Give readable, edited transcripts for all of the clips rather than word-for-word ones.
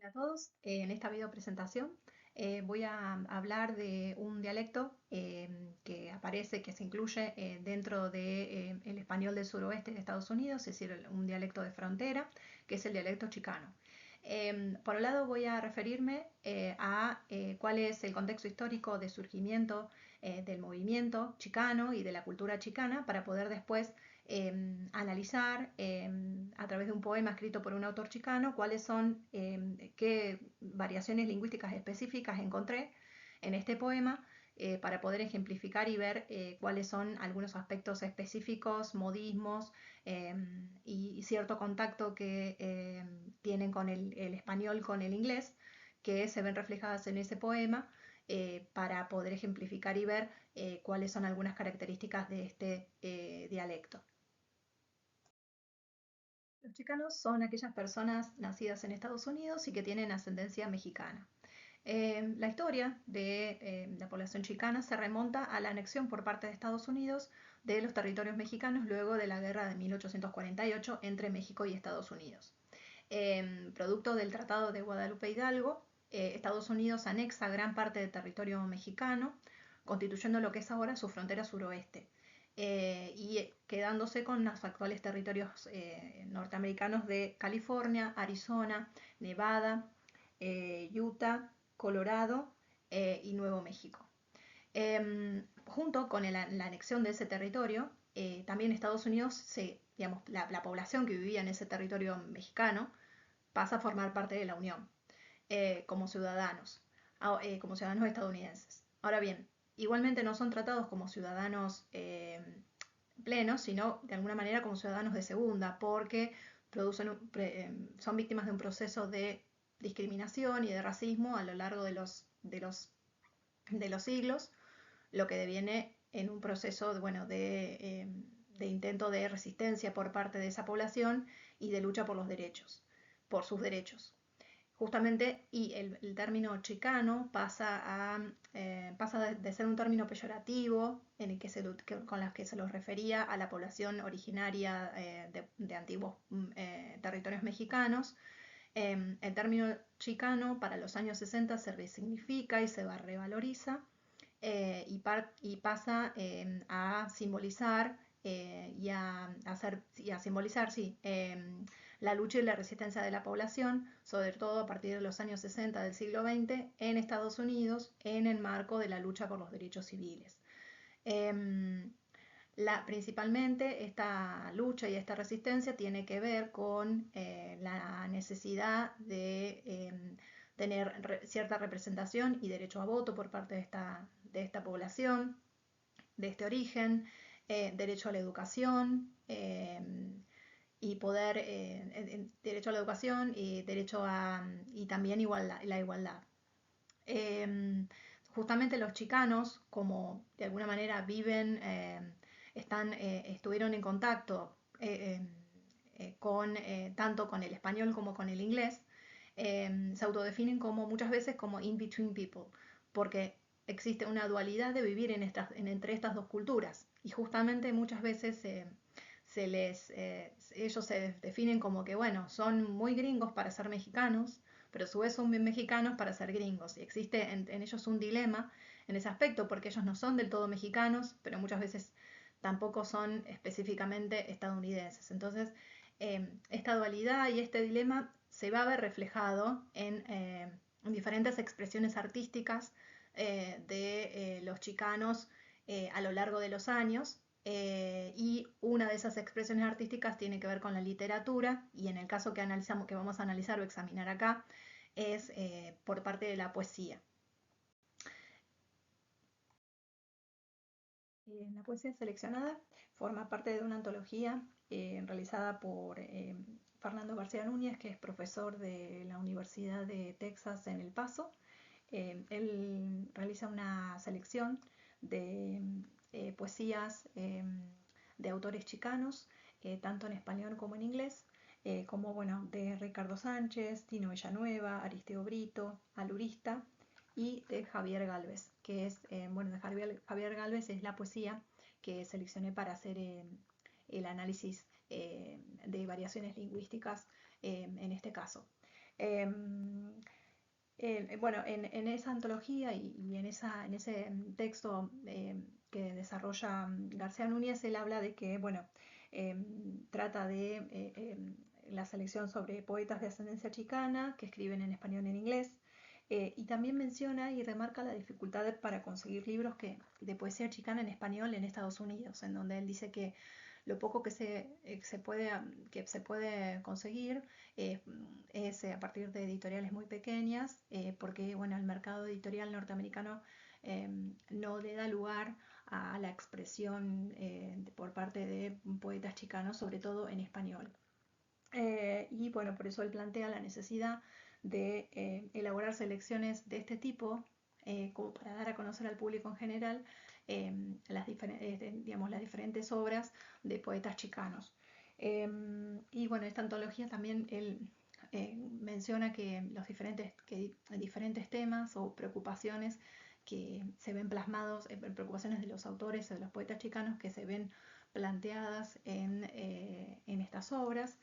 Hola a todos. En esta video presentación voy a hablar de un dialecto que aparece, que se incluye dentro del español del suroeste de Estados Unidos, es decir, un dialecto de frontera, que es el dialecto chicano. Por un lado voy a referirme a cuál es el contexto histórico de surgimiento del movimiento chicano y de la cultura chicana para poder después analizar a través de un poema escrito por un autor chicano cuáles son, qué variaciones lingüísticas específicas encontré en este poema para poder ejemplificar y ver cuáles son algunos aspectos específicos, modismos y cierto contacto que tienen con el español, con el inglés, que se ven reflejadas en ese poema para poder ejemplificar y ver cuáles son algunas características de este dialecto. Los chicanos son aquellas personas nacidas en Estados Unidos y que tienen ascendencia mexicana. La historia de la población chicana se remonta a la anexión por parte de Estados Unidos de los territorios mexicanos luego de la guerra de 1848 entre México y Estados Unidos. Producto del Tratado de Guadalupe Hidalgo, Estados Unidos anexa gran parte del territorio mexicano, constituyendo lo que es ahora su frontera suroeste. Y quedándose con los actuales territorios norteamericanos de California, Arizona, Nevada, Utah, Colorado y Nuevo México. Junto con la anexión de ese territorio, también Estados Unidos, digamos, la población que vivía en ese territorio mexicano pasa a formar parte de la Unión como ciudadanos estadounidenses. Ahora bien, igualmente no son tratados como ciudadanos plenos, sino de alguna manera como ciudadanos de segunda, porque son víctimas de un proceso de discriminación y de racismo a lo largo de los siglos, lo que deviene en un proceso de intento de resistencia por parte de esa población y de lucha por los derechos, por sus derechos. Justamente, y el término chicano pasa de ser un término peyorativo en el con las que se los refería a la población originaria de antiguos territorios mexicanos. El término chicano para los años 60 se resignifica y se revaloriza y pasa a simbolizar y a simbolizar, sí, la lucha y la resistencia de la población, sobre todo a partir de los años 60 del siglo XX en Estados Unidos, en el marco de la lucha por los derechos civiles. Principalmente esta lucha y esta resistencia tiene que ver con la necesidad de tener cierta representación y derecho a voto por parte de esta población, de este origen, derecho a la educación y poder, derecho a la educación y y también la igualdad. Justamente los chicanos, como de alguna manera viven, estuvieron en contacto tanto con el español como con el inglés, se autodefinen como muchas veces como in between people, porque existe una dualidad de vivir entre estas dos culturas y justamente muchas veces ellos se definen como que, bueno, son muy gringos para ser mexicanos, pero a su vez son bien mexicanos para ser gringos. Y existe en ellos un dilema en ese aspecto, porque ellos no son del todo mexicanos, pero muchas veces tampoco son específicamente estadounidenses. Entonces, esta dualidad y este dilema se va a ver reflejado en diferentes expresiones artísticas de los chicanos a lo largo de los años. Y una de esas expresiones artísticas tiene que ver con la literatura y en el caso que vamos a analizar o examinar acá es por parte de la poesía. La poesía seleccionada forma parte de una antología realizada por Fernando García Núñez, que es profesor de la Universidad de Texas en El Paso. Él realiza una selección de poesías de autores chicanos, tanto en español como en inglés, como bueno, de Ricardo Sánchez, Tino Villanueva, Aristeo Brito, Alurista y de Javier Gálvez, que es, bueno, de Javier Gálvez es la poesía que seleccioné para hacer el análisis de variaciones lingüísticas en este caso. Em, bueno, en esa antología y en ese texto que desarrolla García Núñez, él habla de que, bueno, trata de la selección sobre poetas de ascendencia chicana que escriben en español y en inglés. Y también menciona y remarca la dificultad para conseguir libros de poesía chicana en español en Estados Unidos, en donde él dice que lo poco que se puede conseguir eh, es a partir de editoriales muy pequeñas, porque bueno, el mercado editorial norteamericano eh, no le da lugar a la expresión por parte de poetas chicanos, sobre todo en español. Y bueno, por eso él plantea la necesidad de elaborar selecciones de este tipo, como para dar a conocer al público en general eh, digamos, las diferentes obras de poetas chicanos. Y bueno, esta antología también él menciona que diferentes temas o preocupaciones que se ven plasmados, preocupaciones de los autores o de los poetas chicanos que se ven planteadas en estas obras.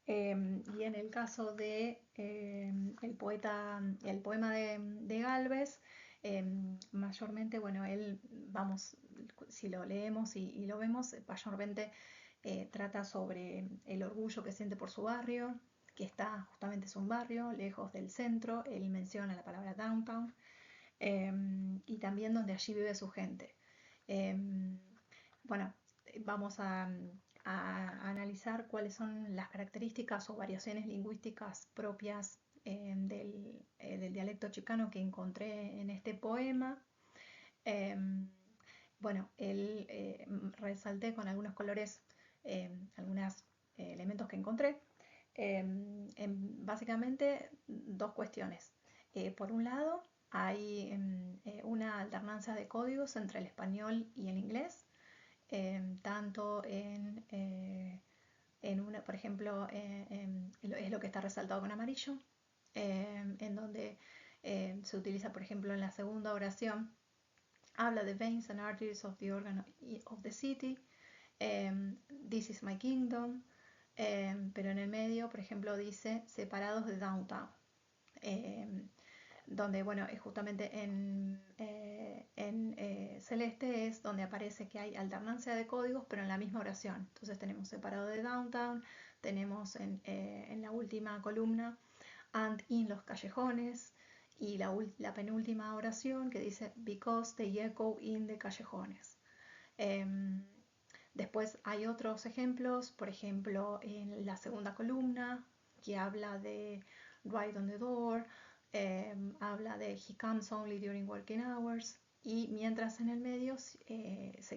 Y en el caso de el poema de Gálvez, mayormente, bueno, él, vamos, si lo leemos y lo vemos, mayormente trata sobre el orgullo que siente por su barrio, que está justamente es un barrio, lejos del centro, él menciona la palabra downtown, y también donde allí vive su gente. Bueno, vamos a analizar cuáles son las características o variaciones lingüísticas propias del dialecto chicano que encontré en este poema. Em, bueno, resalté con algunos colores algunos elementos que encontré. Básicamente dos cuestiones. Por un lado, hay una alternancia de códigos entre el español y el inglés, tanto en una, por ejemplo, es lo que está resaltado con amarillo, en donde se utiliza, por ejemplo, en la segunda oración, habla de veins and arteries of the organ of the city, this is my kingdom, pero en el medio, por ejemplo, dice separados de downtown. Donde, bueno, es justamente en celeste es donde aparece que hay alternancia de códigos, pero en la misma oración. Entonces tenemos separado de downtown, tenemos en la última columna and in los callejones, y la penúltima oración que dice because they echo in the callejones. Después hay otros ejemplos, por ejemplo en la segunda columna que habla de right on the door, habla de he comes only during working hours, y mientras en el medio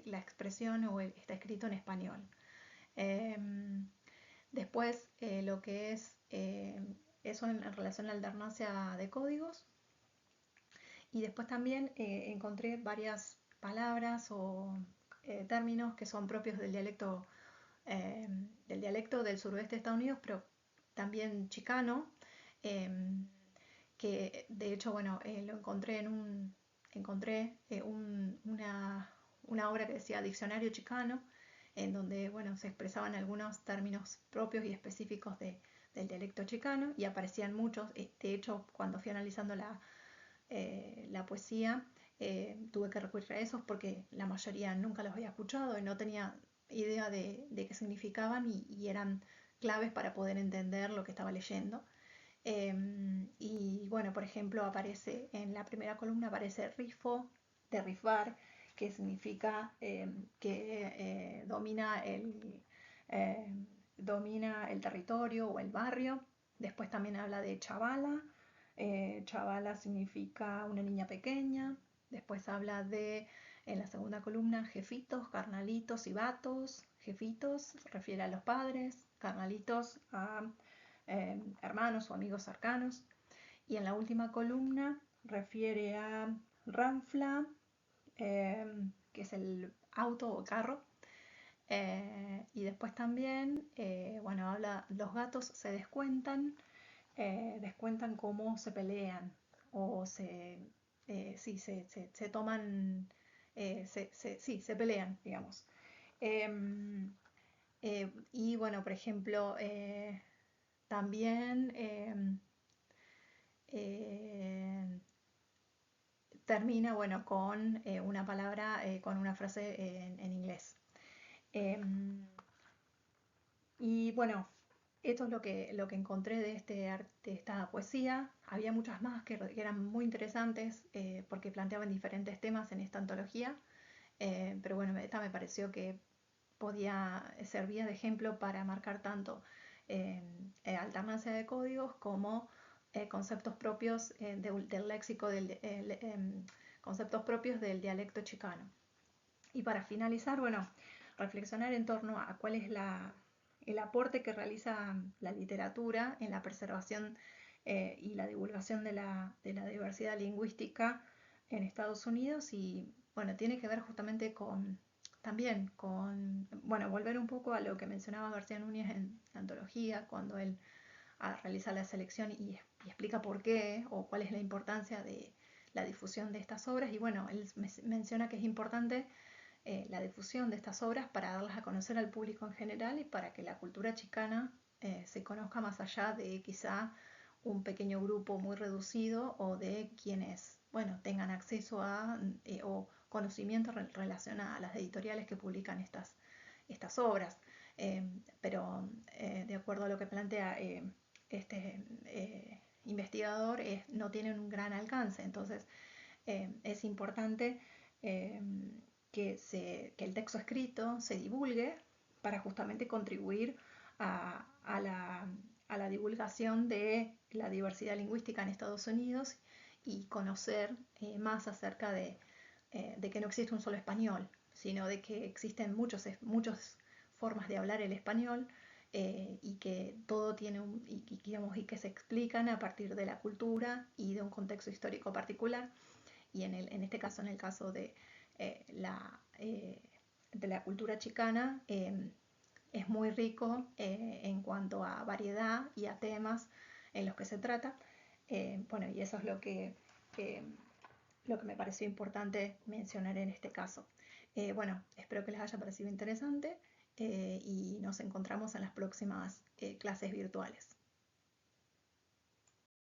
la expresión está escrito en español. Después lo que es eso en relación a la alternancia de códigos. Y después también encontré varias palabras o términos que son propios eh, del dialecto del suroeste de Estados Unidos, pero también chicano, eh, que de hecho, bueno, lo encontré encontré una obra que decía Diccionario Chicano, en donde, bueno, se expresaban algunos términos propios y específicos del dialecto chicano, y aparecían muchos. De hecho, cuando fui analizando la poesía, tuve que recurrir a esos porque la mayoría nunca los había escuchado y no tenía idea de qué significaban, y eran claves para poder entender lo que estaba leyendo. Y bueno, por ejemplo, aparece en la primera columna, aparece rifo, de rifar, que significa que eh, domina el territorio o el barrio. Después también habla de chavala. Chavala significa una niña pequeña. Después habla en la segunda columna, jefitos, carnalitos y vatos. Jefitos refiere a los padres, carnalitos a hermanos o amigos cercanos. Y en la última columna refiere a ranfla, que es el auto o carro. Y después también, bueno, habla, los gatos se descuentan cómo se pelean o sí, se toman, sí, se pelean, digamos. Y bueno, por ejemplo, también termina, bueno, con una palabra, con una frase en inglés. Y bueno, esto es lo que encontré de esta poesía. Había muchas más que eran muy interesantes porque planteaban diferentes temas en esta antología. Pero bueno, esta me pareció que servía de ejemplo para marcar tanto alternancia de códigos como conceptos propios del léxico, conceptos propios del dialecto chicano. Y para finalizar, bueno, reflexionar en torno a cuál es el aporte que realiza la literatura en la preservación y la divulgación de la diversidad lingüística en Estados Unidos. Y bueno, tiene que ver justamente también con, bueno, volver un poco a lo que mencionaba García Núñez en la antología, cuando él realiza la selección y explica por qué o cuál es la importancia de la difusión de estas obras. Y bueno, él menciona que es importante la difusión de estas obras para darlas a conocer al público en general y para que la cultura chicana se conozca más allá de quizá un pequeño grupo muy reducido o de quienes, bueno, tengan acceso a o conocimiento relacionado a las editoriales que publican estas obras. Pero de acuerdo a lo que plantea este investigador, no tienen un gran alcance. Entonces, es importante eh, que el texto escrito se divulgue para justamente contribuir a la divulgación de la diversidad lingüística en Estados Unidos y conocer más acerca de que no existe un solo español, sino de que existen muchas formas de hablar el español y que todo tiene y que se explican a partir de la cultura y de un contexto histórico particular. Y en este caso, en el caso eh, la, eh, de la cultura chicana, es muy rico en cuanto a variedad y a temas en los que se trata. Bueno, y eso es lo que me pareció importante mencionar en este caso. Bueno, espero que les haya parecido interesante y nos encontramos en las próximas clases virtuales.